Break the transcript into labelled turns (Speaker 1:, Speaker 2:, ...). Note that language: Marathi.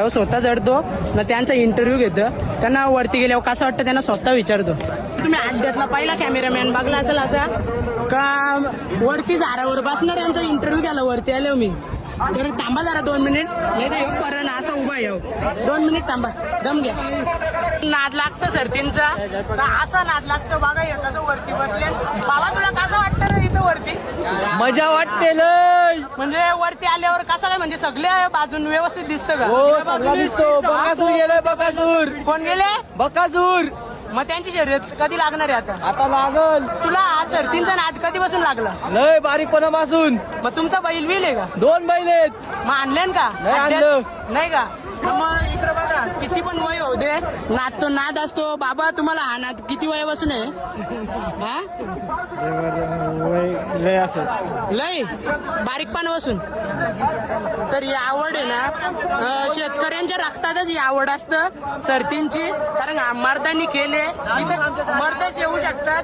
Speaker 1: स्वतः जडतो ना त्यांचा इंटरव्ह्यू घेतो. त्यांना वरती गेल्यावर कसं वाटतं त्यांना स्वतः विचारतो. तुम्ही अड्ड्यातला पहिला कॅमेरामॅन बघला असेल असा का वरती झाडावर बसणार यांचा इंटरव्ह्यू घ्यायला वरती आलो मी. तर थांबा जरा 2 मिनिट, नाही तर येऊ परण असा उभा येऊ 2 मिनिट थांबा, दम घ्या. नाद लागतं सरतींचा, असा नाद लागतं बघा. हे कसं वरती बसले. बाबा तुला कसं वाटतं रे इथं वरती?
Speaker 2: मजा वाटते लय.
Speaker 1: म्हणजे वरती आल्यावर कसं काय म्हणजे सगळ्या बाजून व्यवस्थित दिसतं का?
Speaker 2: हो सगळा दिसतो. बकासूर गेलाय, बकासूर.
Speaker 1: कोण गेले?
Speaker 2: बकासूर.
Speaker 1: मग त्यांची शर्यत कधी लागणार आहे आता?
Speaker 2: आता लागल.
Speaker 1: तुला आज सरतींचा नाद कधीपासून लागला?
Speaker 2: लय बारीकपणापासून.
Speaker 1: मग तुमचा बैल बिल आहे का?
Speaker 2: 2 बैल आहेत.
Speaker 1: मग आणलेन का?
Speaker 2: नाही आणलं.
Speaker 1: नाही का? मग इकडे बघा किती पण वय होऊ दे, नाद तो नाद असतो. बाबा तुम्हाला हा नाद किती वयापासून आहे? हा?
Speaker 2: लय असं
Speaker 1: लय बारीकपणापासून. तर ही आवड आहे ना, शेतकऱ्यांच्या रक्तातच ही आवड असतं सरतींची. कारण मर्दांनी केले, इथे मर्दच येऊ शकतात.